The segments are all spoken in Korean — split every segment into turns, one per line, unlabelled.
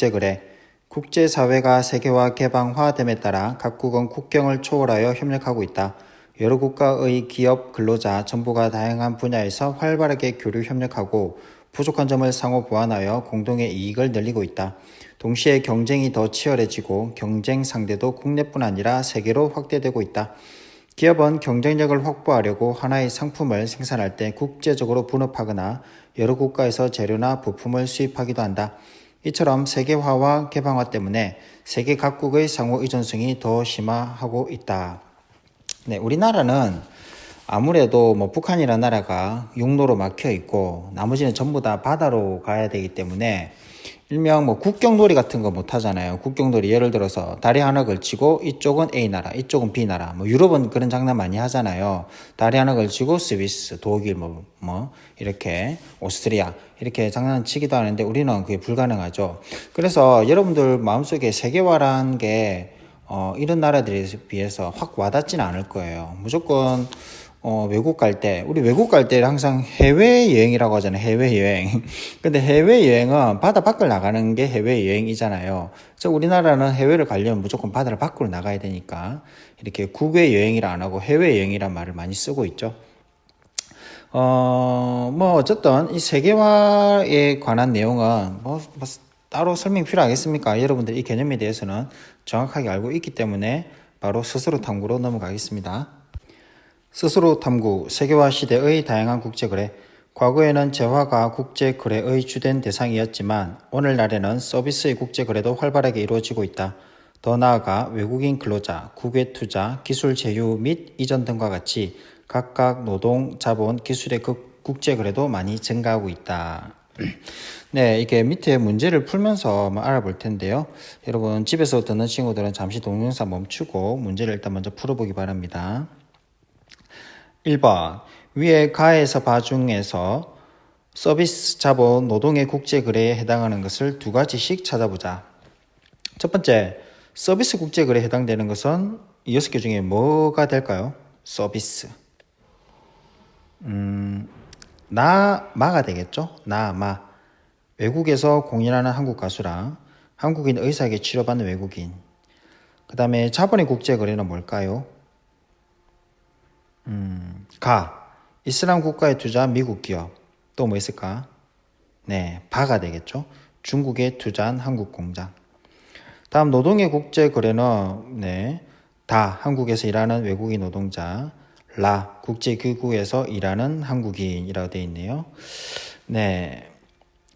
국제거래. 국제사회가 세계화 개방화됨에 따라 각국은 국경을 초월하여 협력하고 있다. 여러 국가의 기업, 근로자, 정부가 다양한 분야에서 활발하게 교류 협력하고 부족한 점을 상호 보완하여 공동의 이익을 늘리고 있다. 동시에 경쟁이 더 치열해지고 경쟁 상대도 국내뿐 아니라 세계로 확대되고 있다. 기업은 경쟁력을 확보하려고 하나의 상품을 생산할 때 국제적으로 분업하거나 여러 국가에서 재료나 부품을 수입하기도 한다. 이처럼 세계화와 개방화 때문에 세계 각국의 상호 의존성이 더 심화하고 있다. 네, 우리나라는 아무래도 북한이라는 나라가 육로로 막혀 있고 나머지는 전부 다 바다로 가야 되기 때문에 일명 국경놀이 같은 거 못 하잖아요. 국경놀이 예를 들어서 다리 하나 걸치고 이쪽은 A 나라, 이쪽은 B 나라. 유럽은 그런 장난 많이 하잖아요. 다리 하나 걸치고 스위스, 독일 이렇게 오스트리아 이렇게 장난치기도 하는데 우리는 그게 불가능하죠. 그래서 여러분들 마음속에 세계화라는 게 이런 나라들에 비해서 확 와닿지는 않을 거예요. 무조건 외국 갈 때, 우리 외국 갈 때 항상 해외여행이라고 하잖아요. 해외여행. 근데 해외여행은 바다 밖을 나가는 게 해외여행이잖아요. 그래서 우리나라는 해외를 가려면 무조건 바다를 밖으로 나가야 되니까 이렇게 국외여행이라 안 하고 해외여행이란 말을 많이 쓰고 있죠. 어쨌든 이 세계화에 관한 내용은 따로 설명 필요하겠습니까? 여러분들 이 개념에 대해서는 정확하게 알고 있기 때문에 바로 스스로 탐구로 넘어가겠습니다. 스스로 탐구, 세계화 시대의 다양한 국제거래. 과거에는 재화가 국제거래의 주된 대상이었지만 오늘날에는 서비스의 국제거래도 활발하게 이루어지고 있다. 더 나아가 외국인 근로자, 국외 투자, 기술 제휴 및 이전 등과 같이 각각 노동, 자본, 기술의 국제거래도 많이 증가하고 있다. 네, 이게 밑에 문제를 풀면서 알아볼 텐데요. 여러분 집에서 듣는 친구들은 잠시 동영상 멈추고 문제를 일단 먼저 풀어보기 바랍니다. 1번 위에 가에서 바 중에서 서비스, 자본, 노동의 국제거래에 해당하는 것을 두 가지씩 찾아보자. 첫 번째, 서비스 국제거래에 해당되는 것은 이 6개 중에 뭐가 될까요? 서비스. 마가 되겠죠? 마. 외국에서 공연하는 한국 가수랑 한국인 의사에게 치료받는 외국인. 그 다음에 자본의 국제거래는 뭘까요? 이슬람 국가에 투자한 미국 기업. 또 뭐 있을까? 네, 바가 되겠죠. 중국에 투자한 한국 공장. 다음 노동의 국제거래는 다 한국에서 일하는 외국인 노동자. 국제기구에서 일하는 한국인이라고 되어 있네요. 네.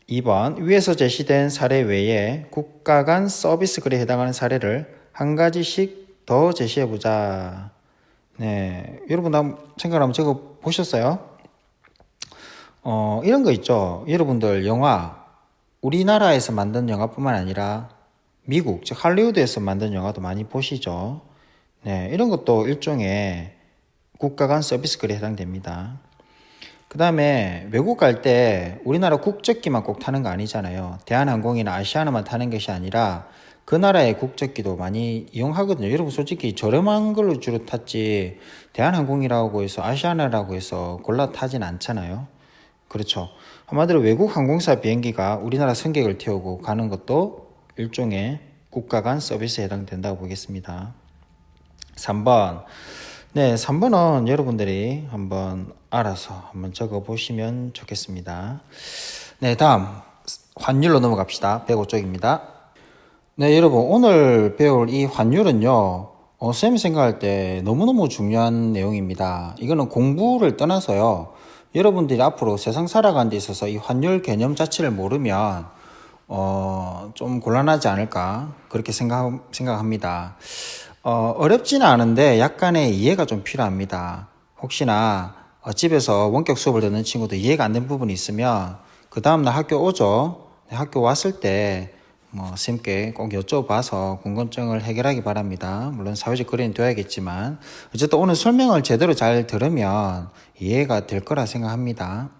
2번 위에서 제시된 사례 외에 국가 간 서비스 거래에 해당하는 사례를 한 가지씩 더 제시해보자. 네, 여러분 생각 한번 적어 보셨어요? 이런 거 있죠. 여러분들 영화, 우리나라에서 만든 영화뿐만 아니라 미국, 즉 할리우드에서 만든 영화도 많이 보시죠. 네, 이런 것도 일종의 국가 간 서비스 거래에 해당됩니다. 그 다음에 외국 갈 때 우리나라 국적기만 꼭 타는 거 아니잖아요. 대한항공이나 아시아나만 타는 것이 아니라 그 나라의 국적기도 많이 이용하거든요. 여러분 솔직히 저렴한 걸로 주로 탔지 대한항공이라고 해서 아시아나라고 해서 골라 타진 않잖아요. 그렇죠. 한마디로 외국 항공사 비행기가 우리나라 승객을 태우고 가는 것도 일종의 국가 간 서비스에 해당된다고 보겠습니다. 3번. 네, 3번은 여러분들이 한번 알아서 한번 적어 보시면 좋겠습니다. 네, 다음 환율로 넘어갑시다. 105쪽입니다. 네, 여러분 오늘 배울 이 환율은요, 쌤이 생각할 때 너무너무 중요한 내용입니다. 이거는 공부를 떠나서요, 여러분들이 앞으로 세상 살아가는 데 있어서 이 환율 개념 자체를 모르면 좀 곤란하지 않을까 그렇게 생각합니다. 어렵지는 않은데 약간의 이해가 좀 필요합니다. 혹시나 집에서 원격 수업을 듣는 친구도 이해가 안 된 부분이 있으면 그 다음날 학교 오죠. 학교 왔을 때 쌤께 꼭 여쭤봐서 궁금증을 해결하기 바랍니다. 물론 사회적 거리는 둬야겠지만 어쨌든 오늘 설명을 제대로 잘 들으면 이해가 될 거라 생각합니다.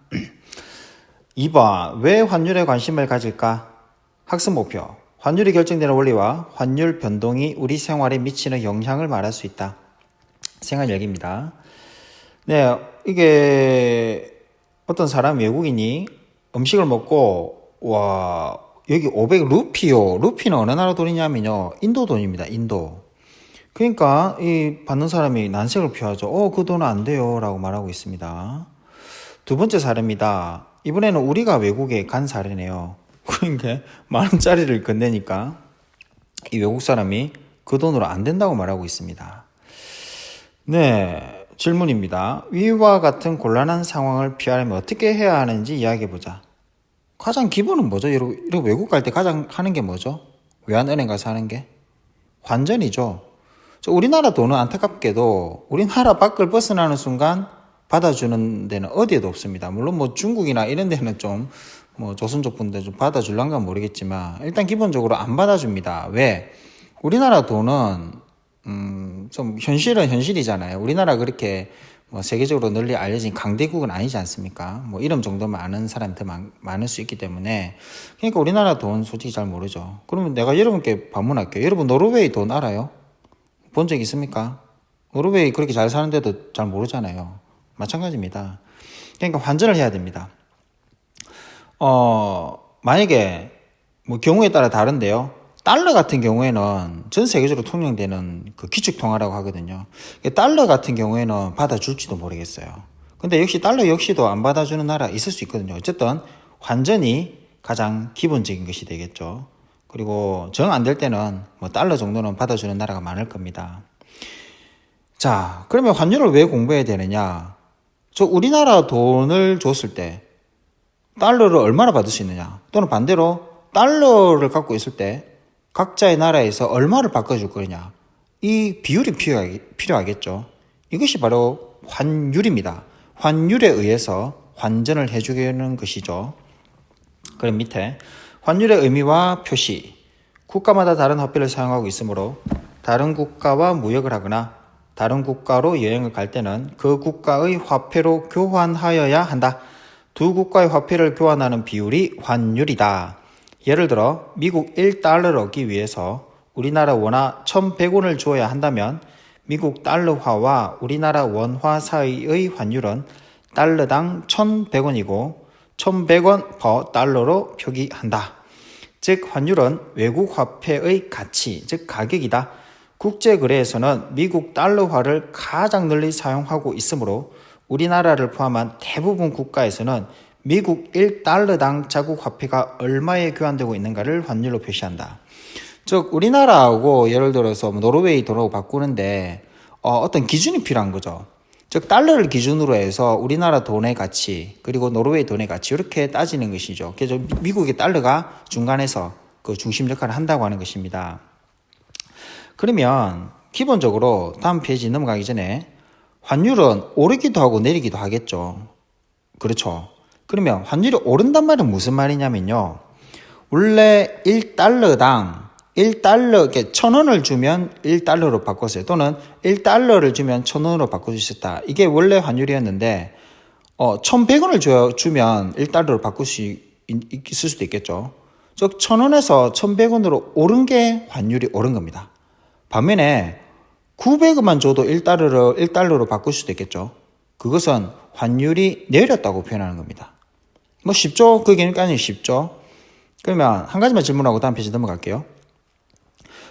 2번 왜 환율에 관심을 가질까? 학습 목표. 환율이 결정되는 원리와 환율 변동이 우리 생활에 미치는 영향을 말할 수 있다. 생활 얘기입니다. 네, 이게 어떤 사람 외국인이 음식을 먹고 여기 500 루피요. 루피는 어느 나라 돈이냐면요. 인도 돈입니다. 인도. 그러니까 이 받는 사람이 난색을 표하죠. 그 돈은 안 돼요. 라고 말하고 있습니다. 두 번째 사례입니다. 이번에는 우리가 외국에 간 사례네요. 그러니까 10,000원짜리를 건네니까 이 외국 사람이 그 돈으로 안 된다고 말하고 있습니다. 네, 질문입니다. 위와 같은 곤란한 상황을 피하려면 어떻게 해야 하는지 이야기해보자. 가장 기본은 뭐죠? 이런 외국 갈 때 가장 하는 게 뭐죠? 외환은행 가서 하는 게? 환전이죠. 우리나라 돈은 안타깝게도 우리나라 밖을 벗어나는 순간 받아주는 데는 어디에도 없습니다. 물론 뭐 중국이나 이런 데는 좀 뭐 조선족 분들 좀 받아줄란가 모르겠지만 일단 기본적으로 안 받아줍니다. 왜? 우리나라 돈은 좀 현실은 현실이잖아요. 우리나라 그렇게 뭐 세계적으로 널리 알려진 강대국은 아니지 않습니까? 뭐 이름 정도만 아는 사람이 더 많을 수 있기 때문에 그러니까 우리나라 돈 솔직히 잘 모르죠. 그러면 내가 여러분께 반문할게요. 여러분 노르웨이 돈 알아요? 본 적 있습니까? 노르웨이 그렇게 잘 사는데도 잘 모르잖아요. 마찬가지입니다. 그러니까 환전을 해야 됩니다. 만약에 뭐 경우에 따라 다른데요. 달러 같은 경우에는 전 세계적으로 통용되는 그 기축통화라고 하거든요. 달러 같은 경우에는 받아줄지도 모르겠어요. 근데 역시 달러 역시도 안 받아주는 나라 있을 수 있거든요. 어쨌든 환전이 가장 기본적인 것이 되겠죠. 그리고 정 안 될 때는 뭐 달러 정도는 받아주는 나라가 많을 겁니다. 자, 그러면 환율을 왜 공부해야 되느냐? 우리나라 돈을 줬을 때 달러를 얼마나 받을 수 있느냐? 또는 반대로 달러를 갖고 있을 때 각자의 나라에서 얼마를 바꿔줄 거냐? 이 비율이 필요하겠죠. 이것이 바로 환율입니다. 환율에 의해서 환전을 해주는 것이죠. 그럼 밑에 환율의 의미와 표시. 국가마다 다른 화폐를 사용하고 있으므로 다른 국가와 무역을 하거나 다른 국가로 여행을 갈 때는 그 국가의 화폐로 교환하여야 한다. 두 국가의 화폐를 교환하는 비율이 환율이다. 예를 들어 미국 1달러를 얻기 위해서 우리나라 원화 1,100원을 주어야 한다면 미국 달러화와 우리나라 원화 사이의 환율은 달러당 1,100원이고 1,100원 per 달러로 표기한다. 즉 환율은 외국 화폐의 가치, 즉 가격이다. 국제거래에서는 미국 달러화를 가장 널리 사용하고 있으므로 우리나라를 포함한 대부분 국가에서는 미국 1달러당 자국 화폐가 얼마에 교환되고 있는가를 환율로 표시한다. 즉 우리나라하고 예를 들어서 노르웨이 돈으로 바꾸는데 어떤 기준이 필요한 거죠. 즉 달러를 기준으로 해서 우리나라 돈의 가치 그리고 노르웨이 돈의 가치 이렇게 따지는 것이죠. 그래서 미국의 달러가 중간에서 그 중심 역할을 한다고 하는 것입니다. 그러면 기본적으로 다음 페이지 넘어가기 전에 환율은 오르기도 하고 내리기도 하겠죠. 그렇죠. 그러면 환율이 오른단 말은 무슨 말이냐면요. 원래 1달러당 1달러, 1,000원을 주면 1달러로 바꿨어요. 또는 1달러를 주면 1,000원으로 바꿀 수 있었다. 이게 원래 환율이었는데 1,100원을 주면 1달러로 바꿀 수 있을 수도 있겠죠. 즉 1,000원에서 1,100원으로 오른 게 환율이 오른 겁니다. 반면에 900원만 줘도 1달러로 바꿀 수도 있겠죠. 그것은 환율이 내렸다고 표현하는 겁니다. 뭐 쉽죠? 그 개념까지 쉽죠? 그러면 한 가지만 질문하고 다음 페이지 넘어갈게요.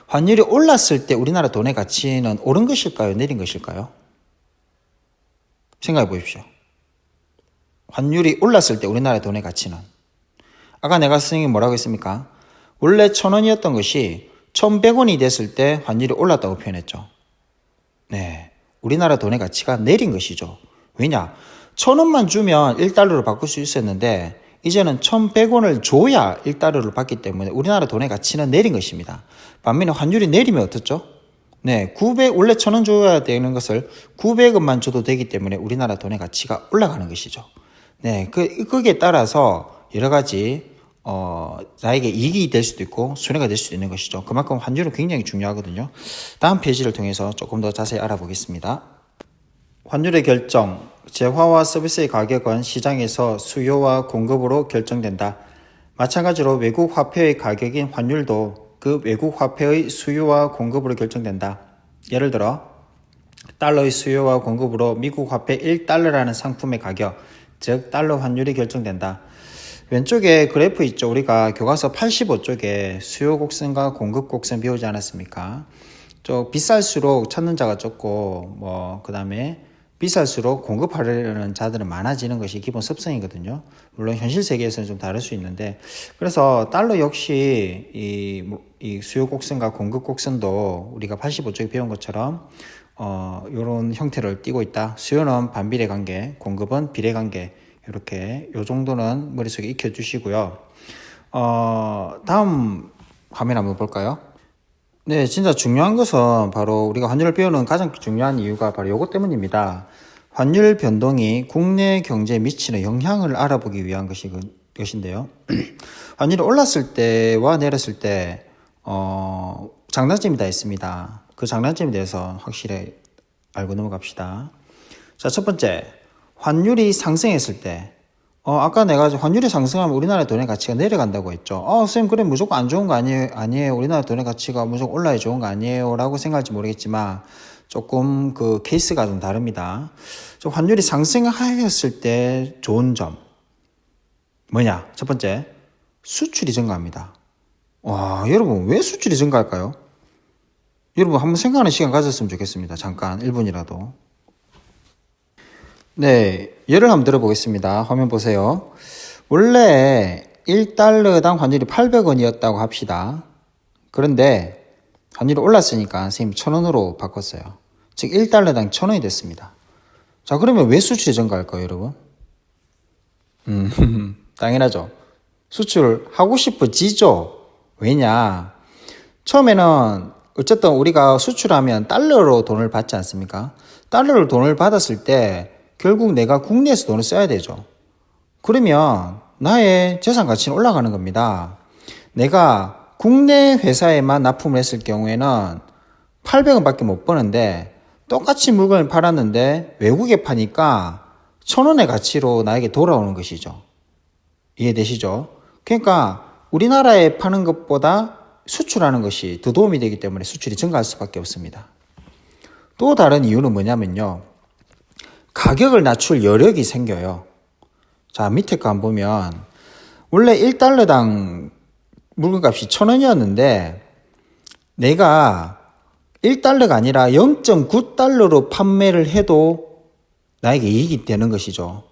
환율이 올랐을 때 우리나라 돈의 가치는 오른 것일까요? 내린 것일까요? 생각해 보십시오. 환율이 올랐을 때 우리나라 돈의 가치는 아까 내가 선생님이 뭐라고 했습니까? 원래 1,000원이었던 것이 1,100원이 됐을 때 환율이 올랐다고 표현했죠. 네, 우리나라 돈의 가치가 내린 것이죠. 왜냐? 1,000원만 주면 1달러로 바꿀 수 있었는데 이제는 1,100원을 줘야 1달러를 받기 때문에 우리나라 돈의 가치는 내린 것입니다. 반면에 환율이 내리면 어떻죠? 네, 원래 1,000원 줘야 되는 것을 900원만 줘도 되기 때문에 우리나라 돈의 가치가 올라가는 것이죠. 네, 거기에 따라서 여러 가지 나에게 이익이 될 수도 있고 손해가 될 수도 있는 것이죠. 그만큼 환율은 굉장히 중요하거든요. 다음 페이지를 통해서 조금 더 자세히 알아보겠습니다. 환율의 결정, 재화와 서비스의 가격은 시장에서 수요와 공급으로 결정된다. 마찬가지로 외국 화폐의 가격인 환율도 그 외국 화폐의 수요와 공급으로 결정된다. 예를 들어 달러의 수요와 공급으로 미국 화폐 1달러라는 상품의 가격, 즉 달러 환율이 결정된다. 왼쪽에 그래프 있죠. 우리가 교과서 85쪽에 수요 곡선과 공급 곡선 배우지 않았습니까? 비쌀수록 찾는 자가 적고, 그 다음에 비쌀수록 공급하려는 자들은 많아지는 것이 기본 습성이거든요. 물론 현실 세계에서는 좀 다를 수 있는데, 그래서 달러 역시 이 수요 곡선과 공급 곡선도 우리가 85쪽에 배운 것처럼 요런 형태를 띠고 있다. 수요는 반비례 관계, 공급은 비례 관계. 이렇게 요 정도는 머릿속에 익혀 주시고요. 다음 화면 한번 볼까요? 네, 진짜 중요한 것은 바로 우리가 환율을 배우는 가장 중요한 이유가 바로 요것 때문입니다. 환율 변동이 국내 경제에 미치는 영향을 알아보기 위한 것인데요. 환율이 올랐을 때와 내렸을 때, 장단점이 다 있습니다. 그 장단점에 대해서 확실히 알고 넘어갑시다. 자, 첫 번째, 환율이 상승했을 때, 아까 내가 환율이 상승하면 우리나라 돈의 가치가 내려간다고 했죠. 선생님, 그래, 무조건 안 좋은 거 아니에요. 우리나라 돈의 가치가 무조건 올라야 좋은 거 아니에요. 라고 생각할지 모르겠지만, 조금 그 케이스가 좀 다릅니다. 환율이 상승하였을 때 좋은 점. 뭐냐? 첫 번째, 수출이 증가합니다. 와, 여러분, 왜 수출이 증가할까요? 여러분, 한번 생각하는 시간 가졌으면 좋겠습니다. 잠깐, 1분이라도. 네, 예를 한번 들어보겠습니다. 화면 보세요. 원래 1달러당 환율이 800원이었다고 합시다. 그런데 환율이 올랐으니까 선생님 1000원으로 바꿨어요. 즉 1달러당 1000원이 됐습니다. 자, 그러면 왜 수출이 증가할까요, 여러분? 당연하죠. 수출하고 싶어지죠. 왜냐? 처음에는 어쨌든 우리가 수출하면 달러로 돈을 받지 않습니까? 달러로 돈을 받았을 때 결국 내가 국내에서 돈을 써야 되죠. 그러면 나의 재산 가치는 올라가는 겁니다. 내가 국내 회사에만 납품을 했을 경우에는 800원 밖에 못 버는데 똑같이 물건을 팔았는데 외국에 파니까 1000원의 가치로 나에게 돌아오는 것이죠. 이해되시죠? 그러니까 우리나라에 파는 것보다 수출하는 것이 더 도움이 되기 때문에 수출이 증가할 수밖에 없습니다. 또 다른 이유는 뭐냐면요. 가격을 낮출 여력이 생겨요. 자, 밑에 거 한번 보면 원래 1달러당 물건값이 1000원이었는데 내가 1달러가 아니라 0.9달러로 판매를 해도 나에게 이익이 되는 것이죠.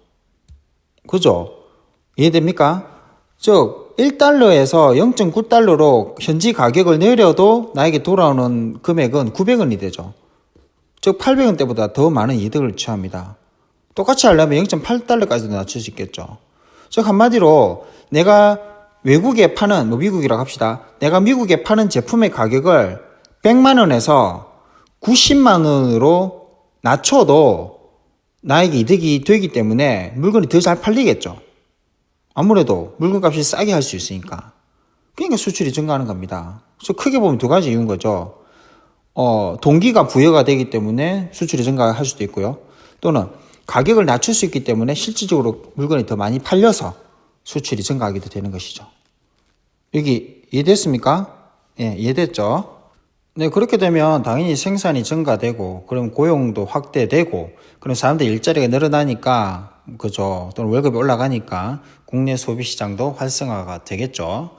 그죠? 이해됩니까? 즉 1달러에서 0.9달러로 현지 가격을 내려도 나에게 돌아오는 금액은 900원이 되죠. 즉 800원 대보다 더 많은 이득을 취합니다. 똑같이 하려면 0.8달러까지도 낮출 수 있겠죠. 즉 한마디로 내가 외국에 파는, 미국이라고 합시다. 내가 미국에 파는 제품의 가격을 100만 원에서 90만 원으로 낮춰도 나에게 이득이 되기 때문에 물건이 더 잘 팔리겠죠. 아무래도 물건값이 싸게 할 수 있으니까. 그러니까 수출이 증가하는 겁니다. 그래서 크게 보면 두 가지 이유인 거죠. 동기가 부여가 되기 때문에 수출이 증가할 수도 있고요. 또는 가격을 낮출 수 있기 때문에 실질적으로 물건이 더 많이 팔려서 수출이 증가하기도 되는 것이죠. 여기 이해됐습니까? 예, 이해됐죠? 네, 그렇게 되면 당연히 생산이 증가되고, 그럼 고용도 확대되고, 그럼 사람들 일자리가 늘어나니까, 그죠? 또는 월급이 올라가니까 국내 소비 시장도 활성화가 되겠죠.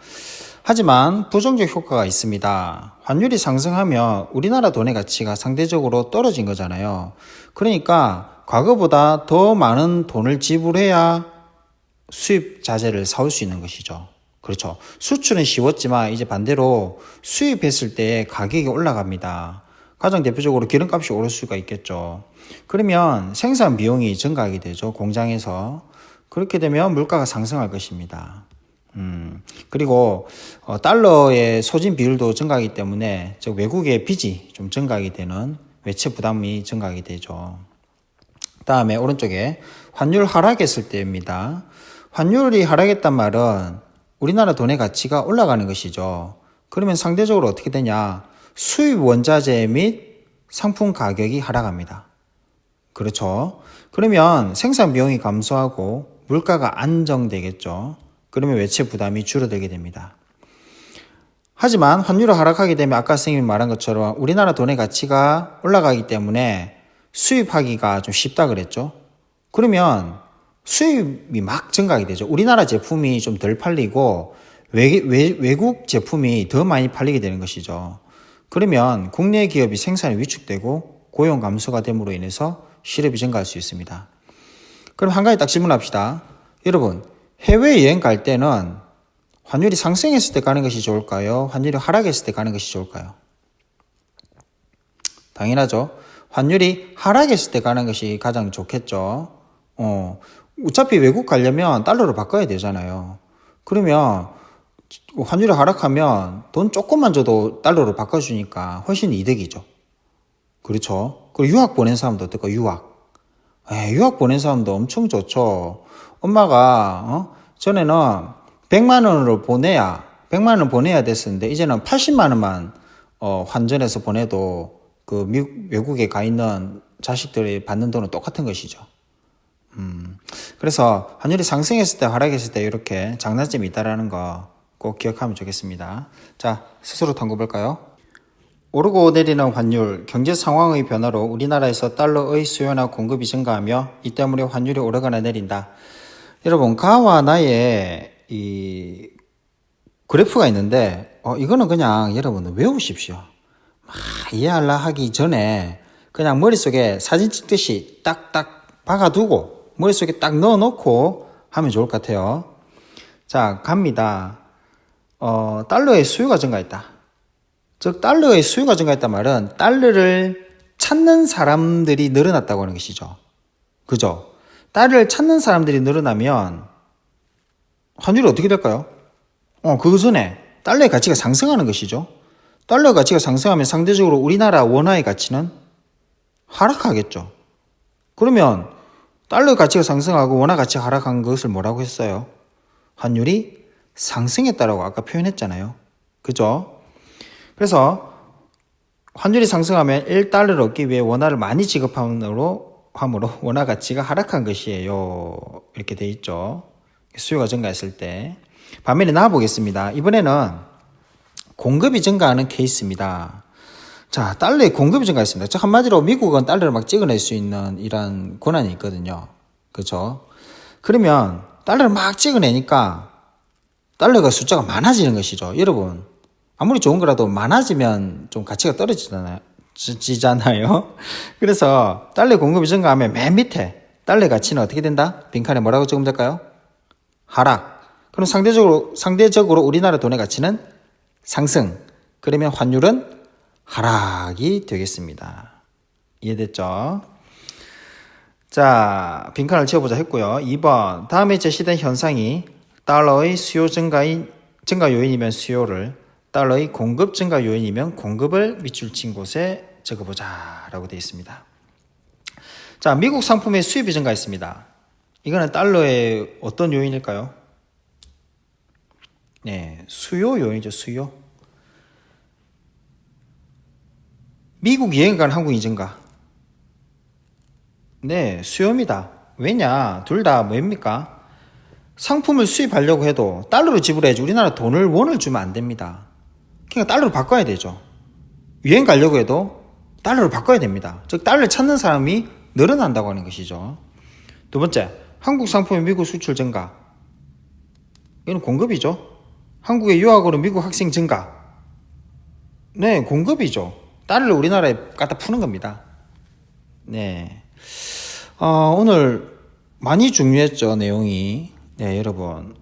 하지만 부정적 효과가 있습니다. 환율이 상승하면 우리나라 돈의 가치가 상대적으로 떨어진 거잖아요. 그러니까 과거보다 더 많은 돈을 지불해야 수입 자재를 사올 수 있는 것이죠. 그렇죠. 수출은 쉬웠지만 이제 반대로 수입했을 때 가격이 올라갑니다. 가장 대표적으로 기름값이 오를 수가 있겠죠. 그러면 생산 비용이 증가하게 되죠. 공장에서. 그렇게 되면 물가가 상승할 것입니다. 그리고 달러의 소진 비율도 증가하기 때문에 즉 외국의 빚이 좀 증가하게 되는 외채 부담이 증가하게 되죠. 다음에 오른쪽에 환율 하락했을 때입니다. 환율이 하락했단 말은 우리나라 돈의 가치가 올라가는 것이죠. 그러면 상대적으로 어떻게 되냐? 수입 원자재 및 상품 가격이 하락합니다. 그렇죠. 그러면 생산 비용이 감소하고 물가가 안정되겠죠. 그러면 외채 부담이 줄어들게 됩니다. 하지만 환율이 하락하게 되면 아까 선생님이 말한 것처럼 우리나라 돈의 가치가 올라가기 때문에 수입하기가 좀 쉽다 그랬죠. 그러면 수입이 막 증가하게 되죠. 우리나라 제품이 좀 덜 팔리고 외국 제품이 더 많이 팔리게 되는 것이죠. 그러면 국내 기업이 생산이 위축되고 고용 감소가 됨으로 인해서 실업이 증가할 수 있습니다. 그럼 한 가지 딱 질문합시다. 여러분, 해외여행 갈 때는 환율이 상승했을 때 가는 것이 좋을까요? 환율이 하락했을 때 가는 것이 좋을까요? 당연하죠. 환율이 하락했을 때 가는 것이 가장 좋겠죠. 어차피 외국 가려면 달러로 바꿔야 되잖아요. 그러면 환율이 하락하면 돈 조금만 줘도 달러로 바꿔주니까 훨씬 이득이죠. 그렇죠. 그리고 유학 보낸 사람도 어떨까? 유학 보낸 사람도 엄청 좋죠. 엄마가 전에는 100만 원을 보내야 100만 원 보내야 됐었는데 이제는 80만 원만 환전해서 보내도 그 외국에 가 있는 자식들이 받는 돈은 똑같은 것이죠. 그래서 환율이 상승했을 때 하락했을 때 이렇게 장단점이 있다라는 거 꼭 기억하면 좋겠습니다. 자, 스스로 탐구 볼까요? 오르고 내리는 환율, 경제 상황의 변화로 우리나라에서 달러의 수요나 공급이 증가하며 이 때문에 환율이 오르거나 내린다. 여러분, 가와 나의 이 그래프가 있는데 이거는 그냥 여러분 외우십시오. 이해하려 하기 전에 그냥 머릿속에 사진 찍듯이 딱딱 박아두고 머릿속에 딱 넣어놓고 하면 좋을 것 같아요. 자, 갑니다. 달러의 수요가 증가했다. 즉 달러의 수요가 증가했단 말은 달러를 찾는 사람들이 늘어났다고 하는 것이죠. 그죠? 달러를 찾는 사람들이 늘어나면 환율이 어떻게 될까요? 그 전에 달러의 가치가 상승하는 것이죠. 달러 가치가 상승하면 상대적으로 우리나라 원화의 가치는 하락하겠죠. 그러면 달러 가치가 상승하고 원화 가치가 하락한 것을 뭐라고 했어요? 환율이 상승했다라고 아까 표현했잖아요. 그죠? 그래서 환율이 상승하면 1달러를 얻기 위해 원화를 많이 지급함으로 원화 가치가 하락한 것이에요. 이렇게 돼 있죠. 수요가 증가했을 때. 반면에 나와보겠습니다. 이번에는 공급이 증가하는 케이스입니다. 자, 달러의 공급이 증가했습니다. 즉 한마디로 미국은 달러를 막 찍어낼 수 있는 이런 권한이 있거든요. 그렇죠? 그러면 달러를 막 찍어내니까 달러가 숫자가 많아지는 것이죠. 여러분, 아무리 좋은 거라도 많아지면 좀 가치가 떨어지잖아요. 그래서 달러 공급이 증가하면 맨 밑에 달러 가치는 어떻게 된다? 빈칸에 뭐라고 적으면 될까요? 하락. 그럼 상대적으로 우리나라 돈의 가치는 상승. 그러면 환율은 하락이 되겠습니다. 이해됐죠? 자, 빈칸을 채워보자 했고요. 2번, 다음에 제시된 현상이 달러의 수요 증가 요인이면 수요를, 달러의 공급 증가 요인이면 공급을 밑줄 친 곳에 적어보자 라고 되어 있습니다. 자, 미국 상품의 수입이 증가했습니다. 이거는 달러의 어떤 요인일까요? 네, 수요 요인이죠. 수요. 미국 여행 간 한국인 증가. 네, 수요입니다. 왜냐? 둘 다 뭡니까? 상품을 수입하려고 해도 달러로 지불해야지 우리나라 원을 주면 안 됩니다. 그러니까 달러로 바꿔야 되죠. 여행 가려고 해도 달러로 바꿔야 됩니다. 즉 달러를 찾는 사람이 늘어난다고 하는 것이죠. 두 번째, 한국 상품의 미국 수출 증가. 이건 공급이죠. 한국의 유학으로 미국 학생 증가. 네, 공급이죠. 달러를 우리나라에 갖다 푸는 겁니다. 네. 오늘 많이 중요했죠, 내용이. 네, 여러분.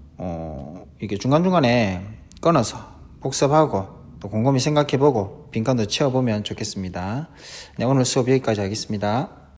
이게 중간중간에 끊어서 복습하고 또 곰곰이 생각해보고 빈칸도 채워보면 좋겠습니다. 네, 오늘 수업 여기까지 하겠습니다.